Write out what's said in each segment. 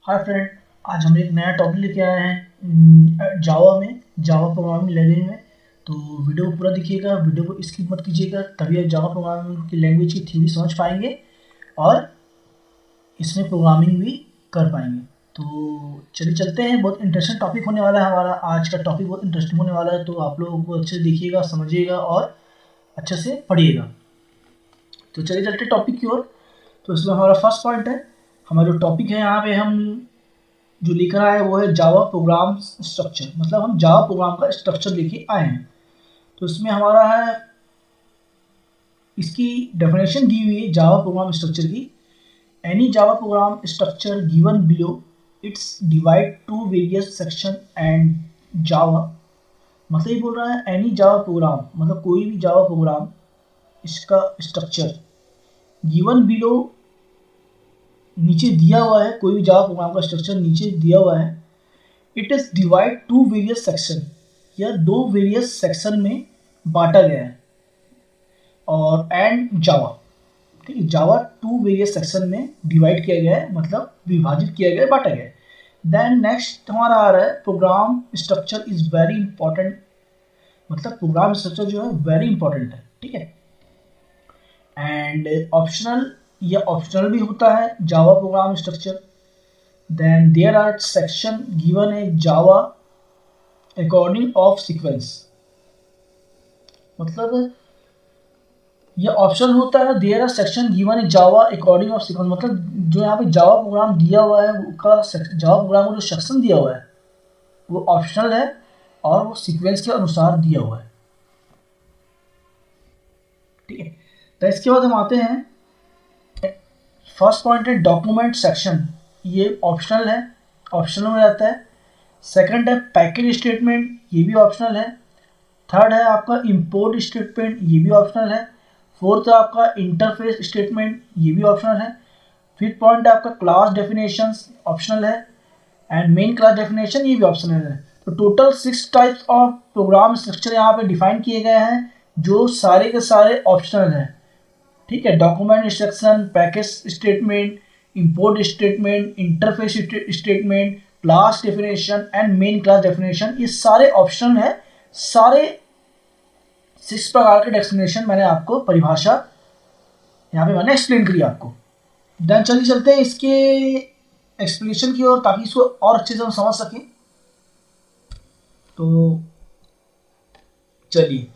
Hi friend, आज हम एक नया टॉपिक लेके आए हैं जावा प्रोग्रामिंग लैंग्वेज में। तो वीडियो को पूरा देखिएगा, वीडियो को स्किप मत कीजिएगा, तभी आप जावा प्रोग्रामिंग की लैंग्वेज की थ्योरी समझ पाएंगे और इसमें प्रोग्रामिंग भी कर पाएंगे। तो चलिए चलते हैं। बहुत इंटरेस्टिंग टॉपिक होने वाला है हमारा आज का टॉपिक, बहुत इंटरेस्टिंग होने वाला है। तो आप लोगों को अच्छे से देखिएगा, समझिएगा और अच्छे से पढ़िएगा। तो चलिए चलते टॉपिक की ओर। तो इसमें हमारा फर्स्ट पॉइंट है, हमारा जो टॉपिक है यहाँ पे हम जो लिख रहा है वो है जावा प्रोग्राम स्ट्रक्चर। मतलब हम जावा प्रोग्राम का स्ट्रक्चर लेके आए हैं। तो इसमें हमारा है, इसकी डेफिनेशन दी हुई है जावा प्रोग्राम स्ट्रक्चर की। Any Java program structure given below, it's divide to various section and Java. मतलब ये बोल रहा है एनी जावा प्रोग्राम, मतलब कोई भी जावा प्रोग्राम, इसका स्ट्रक्चर गिवन बिलो, नीचे दिया हुआ है। कोई भी जावा प्रोग्राम का स्ट्रक्चर नीचे दिया हुआ है। It is divide to various section, या दो वेरियस सेक्शन में बांटा गया है। और एंड जावा, ठीक है, जावा टू वेरियस सेक्शन में डिवाइड किया गया है, मतलब विभाजित किया गया है, बांटा गया है। देन नेक्स्ट हमारा आ रहा है program structure is very important. मतलब प्रोग्राम स्ट्रक्चर जो है वेरी इंपॉर्टेंट है, ठीक है। एंड ऑप्शनल, या ऑप्शनल भी होता है Java program structure. then there are section given a java according of sequence। मतलब ये ऑप्शन होता है there are section given a java according of sequence। मतलब जो यहाँ पे जावा प्रोग्राम दिया हुआ है उसका जावा प्रोग्राम को जो सेक्शन दिया हुआ है वो ऑप्शनल है और वो सीक्वेंस के अनुसार दिया हुआ है, ठीक है। तो इसके बाद हम आते हैं, फर्स्ट पॉइंट है डॉक्यूमेंट सेक्शन। ये ऑप्शनल है, ऑप्शनल में रहता है। सेकंड है पैकेज स्टेटमेंट, ये भी ऑप्शनल है। थर्ड है आपका इंपोर्ट स्टेटमेंट, ये भी ऑप्शनल है। फोर्थ है आपका इंटरफेस स्टेटमेंट, ये भी ऑप्शनल है। फिफ्थ पॉइंट है आपका क्लास डेफिनेशंस, ऑप्शनल है। एंड मेन क्लास डेफिनेशन, ये भी ऑप्शनल है। तो total 6 types of program structure यहाँ पे डिफाइन किए गए हैं, जो सारे के सारे ऑप्शनल हैं, ठीक है। Document instruction, package statement, import statement, interface statement, class definition and main class definition, ये सारे ऑप्शनल है। सारे 6 प्रकार के डेफिनेशन मैंने आपको, परिभाषा यहाँ पे मैंने एक्सप्लेन करी आपको। देन चलिए चलते हैं इसके एक्सप्लेनेशन की ओर, ताकि इसको और अच्छे से हम समझ सकें। तो चलिए,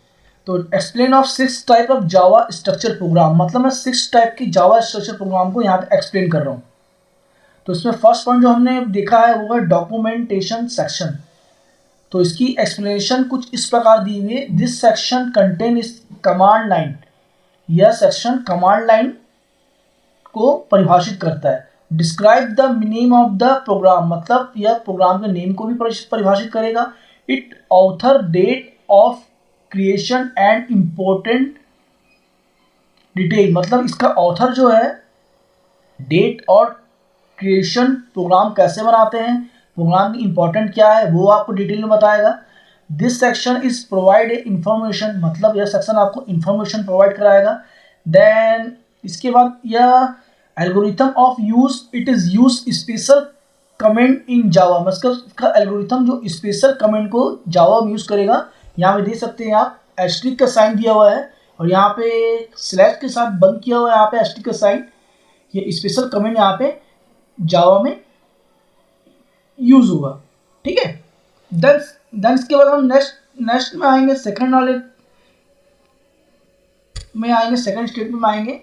तो explain of 6 type of Java structure program, मतलब मैं 6 टाइप की जावा स्ट्रक्चर प्रोग्राम को यहाँ पे एक्सप्लेन कर रहा हूँ। तो इसमें फर्स्ट पॉइंट जो हमने देखा है वो है डॉक्यूमेंटेशन सेक्शन। तो इसकी एक्सप्लेनेशन कुछ इस प्रकार दी हुई है, this section contains command line. यह सेक्शन कमांड लाइन को परिभाषित करता है। Describe the name of the program, मतलब यह प्रोग्राम के नेम को भी परिभाषित करेगा। It author, date of creation and important detail, मतलब इसका ऑथर जो है, डेट और क्रिएशन, प्रोग्राम कैसे बनाते हैं, प्रोग्राम की इंपॉर्टेंट क्या है, वो आपको डिटेल में बताएगा। This section is provide information, मतलब यह सेक्शन आपको इंफॉर्मेशन प्रोवाइड कराएगा। देन इसके बाद यह algorithm of use, it is use special comment in Java, मतलब इसका एल्गोरिथम जो स्पेशल कमेंट को जावा में यूज करेगा। यहाँ पे देख सकते हैं आप, एस्ट्रिक का साइन दिया हुआ है और यहाँ पे स्लैश के साथ बंद किया हुआ है, यहाँ पे एस्ट्रिक का साइन। ये स्पेशल कमेंट यहाँ पे जावा में यूज होगा, ठीक है। देन इसके बाद हम नेक्स्ट में आएंगे, सेकंड वाले में आएंगे, सेकंड स्टेटमेंट में आएंगे।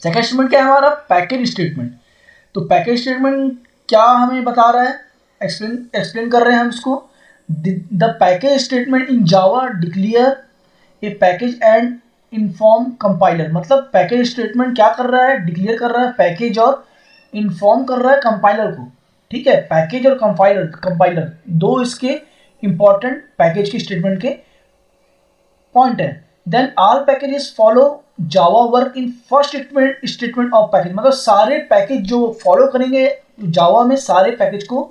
सेकंड स्टेटमेंट क्या है हमारा, पैकेज स्टेटमेंट। तो पैकेज स्टेटमेंट क्या हमें बता रहा है, एक्सप्लेन कर रहे हैं हम इसको। The package statement in Java declare A package and inform compiler, मतलब पैकेज स्टेटमेंट क्या कर रहा है, डिक्लेयर कर रहा है पैकेज और इन्फॉर्म कर रहा है कंपाइलर को, ठीक है। पैकेज और कंपाइलर दो इसके इंपॉर्टेंट पैकेज के स्टेटमेंट के पॉइंट है। Then all packages follow Java work in first statement of package, मतलब सारे पैकेज जो फॉलो करेंगे जावा में, सारे पैकेज को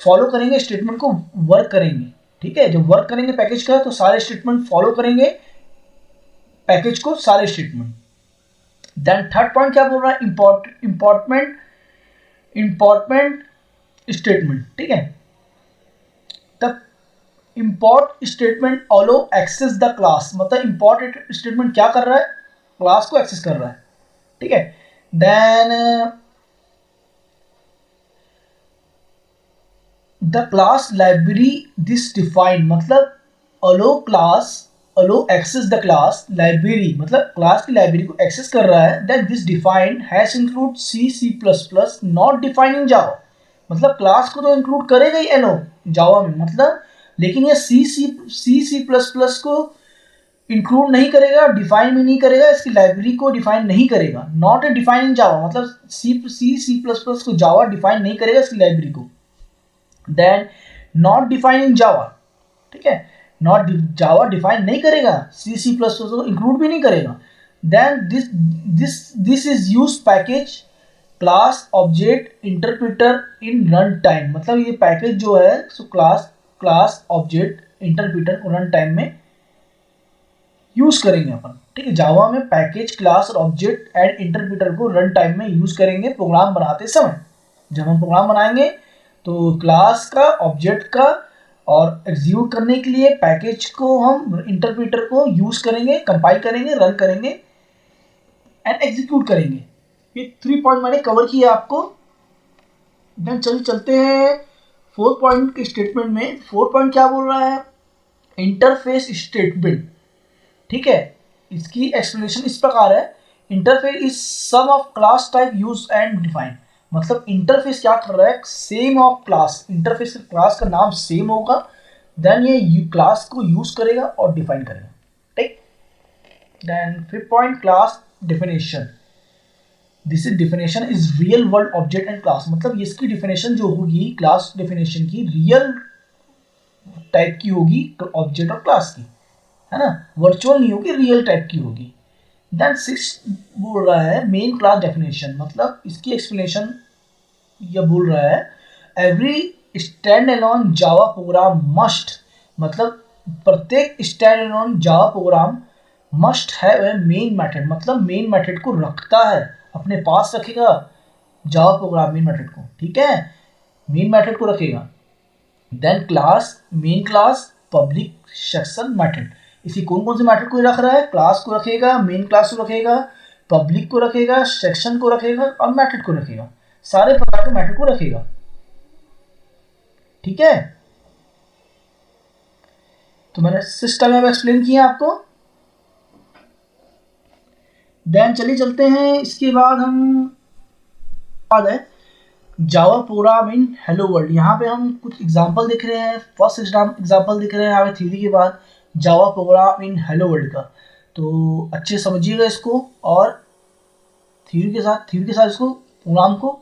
फॉलो करेंगे, स्टेटमेंट को वर्क करेंगे, ठीक है। जो वर्क करेंगे पैकेज का, तो सारे स्टेटमेंट फॉलो करेंगे पैकेज को, सारे स्टेटमेंट। देन थर्ड पॉइंट क्या बोल रहा है, इम्पॉर्टेंट स्टेटमेंट, ठीक है। The import statement allow access the class, मतलब इम्पोर्ट स्टेटमेंट क्या कर रहा है, क्लास को एक्सेस कर रहा है, ठीक है। Then the class library this define, मतलब allow class, allow access the class library, मतलब क्लास की लाइब्रेरी को एक्सेस कर रहा है। Then this define has include C C plus plus not define in Java, मतलब क्लास को तो इंक्लूड करेगा ही एलो जावा में, मतलब लेकिन ये सी प्लस प्लस को इंक्लूड नहीं करेगा, डिफाइन भी नहीं करेगा, इसकी लाइब्रेरी को डिफाइन नहीं करेगा। Not a define in Java, मतलब सी प्लस प्लस को जावा डिफाइन नहीं करेगा इसकी लाइब्रेरी को। Then not define in Java, ठीक है, नॉट जावा डिफाइन नहीं करेगा, सी प्लस प्लस को इंक्लूड भी नहीं करेगा। Then this is use package class object interpreter in run time, मतलब ये पैकेज जो है सो क्लास ऑब्जेक्ट इंटरप्रिटर को रन टाइम में यूज करेंगे अपन, ठीक है। जावा में पैकेज क्लास और ऑब्जेक्ट एंड इंटरप्रिटर को रन टाइम में यूज करेंगे प्रोग्राम बनाते समय। जब हम प्रोग्राम बनाएंगे तो क्लास का, ऑब्जेक्ट का और एग्जीक्यूट करने के लिए पैकेज को हम इंटरप्रिटर को यूज करेंगे, कंपाइल करेंगे, रन करेंगे एंड एग्जीक्यूट करेंगे। ये 3 पॉइंट मैंने कवर किया आपको। देन चलते हैं 4 पॉइंट के स्टेटमेंट में। 4 पॉइंट क्या बोल रहा है, इंटरफेस स्टेटमेंट, ठीक है। इसकी एक्सप्लेनेशन इस प्रकार है, interface is some of class type use and define, मतलब इंटरफेस क्या कर रहा है, same of class, interface class का नाम सेम होगा, देन ये क्लास को यूज करेगा और डिफाइन करेगा, ठीक। Then 5th point class definition, this is definition is real world object and class, मतलब इसकी डेफिनेशन जो होगी क्लास डेफिनेशन की रियल टाइप की होगी ऑब्जेक्ट और क्लास की, है ना, वर्चुअल नहीं होगी, रियल टाइप की होगी। देन 6 बोल रहा है मेन क्लास डेफिनेशन, मतलब इसकी एक्सप्लेनेशन यह बोल रहा है every stand alone Java program must, मतलब प्रत्येक stand alone Java program must have a main method, मतलब मेन मेथड को रखता है, अपने पास रखेगा जावा प्रोग्राम मेन मेथड को, ठीक है, मेन मेथड को रखेगा। Then class, main class, public section method, इसी कौन से मेथड को रख रहा है, क्लास को रखेगा, मेन क्लास को रखेगा, पब्लिक को रखेगा, सेक्शन को रखेगा और मेथड को रखेगा, सारे प्रकार के मेथड को रखेगा, ठीक है। तो मैंने सिस्टम में एक्सप्लेन किया आपको। देन चलिए चलते हैं, इसके बाद हम बाद है Java programme in hello world. यहाँ पे हम कुछ एग्जांपल दिख रहे हैं, फर्स्ट एग्जांपल दिख रहे हैं यहाँ पे थ्योरी के बाद Java program in hello world का, तो अच्छे समझिएगा इसको और थ्योरी के साथ इसको प्रोग्राम को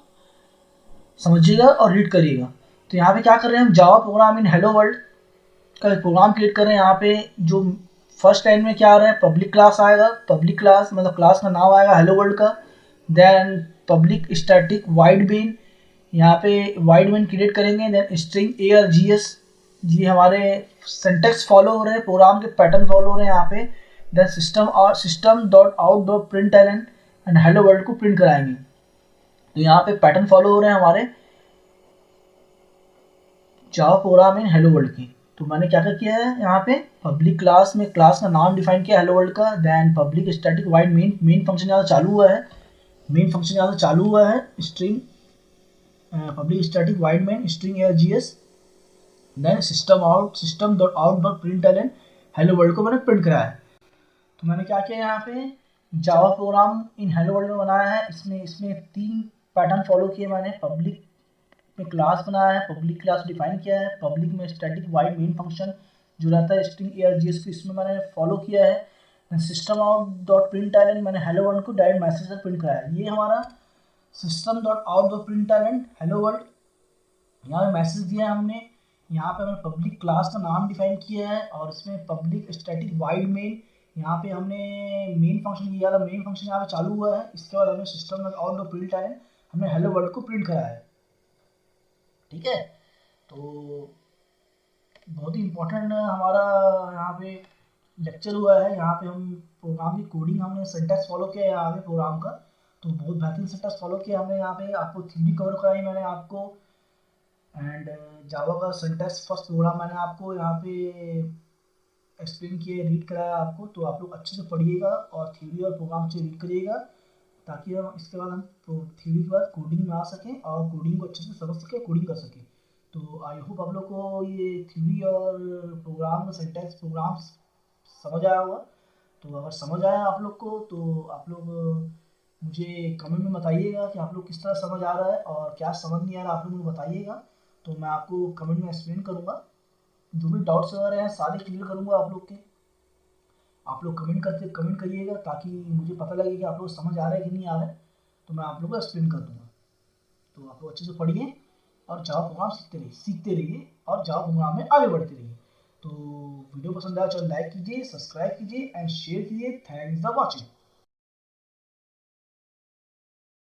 समझिएगा और रीड करिएगा। तो यहाँ पे क्या कर रहे हैं हम, Java program in hello world का एक प्रोग्राम क्रिएट कर रहे हैं। यहाँ पे जो फर्स्ट लाइन में क्या आ रहा है, पब्लिक क्लास आएगा, पब्लिक क्लास मतलब क्लास का नाम आएगा हेलो वर्ल्ड का। Then public static void main, यहाँ पे वाइड मेन क्रिएट करेंगे। देन स्ट्रिंग args, ये हमारे सिंटेक्स फॉलो हो रहे हैं, प्रोग्राम के पैटर्न फॉलो हो रहे हैं यहाँ पे। Then system dot out dot print and hello world को प्रिंट कराएंगे। तो यहाँ पे पैटर्न फॉलो हो रहे हैं हमारे Java program in hello world की। तो मैंने क्या क्या किया है यहाँ पे, पब्लिक क्लास में क्लास का नाम डिफाइन किया हेलो वर्ल्ड का। Then public static void main function यहाँ चालू हुआ है, मेन फंक्शन यहाँ चालू हुआ है, string public static void main string args। Then system dot out dot print hello world को मैंने प्रिंट कराया है। तो मैंने क्या किया यहाँ पे, Java program in hello world में बनाया है। इसमें 3 पैटर्न फॉलो किए मैंने। पब्लिक में क्लास बनाया है, पब्लिक क्लास डिफाइन किया है, पब्लिक में स्टैटिक वाइड मेन फंक्शन जो रहता है स्ट्रिंग args को इसमें मैंने फॉलो किया है। सिस्टम आउट डॉट प्रिंट मैंने हेलो वर्ल्ड को डायरेक्ट मैसेज से प्रिंट कराया है। ये हमारा system dot out dot print hello world, यहाँ पे मैसेज दिया है हमने। यहाँ पे हमने पब्लिक क्लास का नाम डिफाइन किया है और इसमें पब्लिक स्टैटिक वाइड मेन, यहाँ पे हमने मेन फंक्शन किया था, मेन फंक्शन यहाँ पे चालू हुआ है। इसके बाद हमने system dot out dot print हमने हेलो वर्ल्ड को प्रिंट कराया है, ठीक है। तो बहुत ही इम्पोर्टेंट हमारा यहाँ पे लेक्चर हुआ है। यहाँ पे हम प्रोग्राम की कोडिंग, हमने सिंटैक्स फॉलो किया है यहाँ पे प्रोग्राम का। तो बहुत बेहतरीन सिंटैक्स फॉलो किया हमने यहाँ पे, आपको थ्योरी कवर कराई मैंने आपको, एंड जावा का सिंटैक्स फर्स्ट प्रोग्राम मैंने आपको यहाँ पे एक्सप्लेन किया, रीड कराया आपको। तो आप लोग अच्छे से पढ़िएगा और थ्योरी और प्रोग्राम से रीड करिएगा, ताकि हम इसके बाद हम थ्योरी के बाद कोडिंग में आ सकें और कोडिंग को अच्छे से समझ सकें, कोडिंग कर सकें। तो आई होप आप लोग को ये थ्योरी और प्रोग्राम सिंटैक्स प्रोग्राम समझ आया होगा। तो अगर समझ आया आप लोग को तो आप लोग मुझे कमेंट में बताइएगा कि आप लोग किस तरह समझ आ रहा है, और क्या समझ नहीं आ रहा आप लोग मुझे बताइएगा, तो मैं आपको कमेंट में एक्सप्लेन करूँगा। जो भी डाउट्स वगैरह हैं सारे क्लियर करूँगा आप लोग के। आप लोग कमेंट करिएगा, ताकि मुझे पता लगे कि आप लोग समझ आ रहा है कि नहीं आ रहा है, तो मैं आप लोग को एक्सप्लेन कर दूँगा। तो आप लोग अच्छे से पढ़िए और जावा प्रोग्राम सीखते रहिए और जावा प्रोग्राम में आगे बढ़ते रहिए। तो वीडियो पसंद आया तो लाइक कीजिए, सब्सक्राइब कीजिए एंड शेयर कीजिए। Thanks for watching.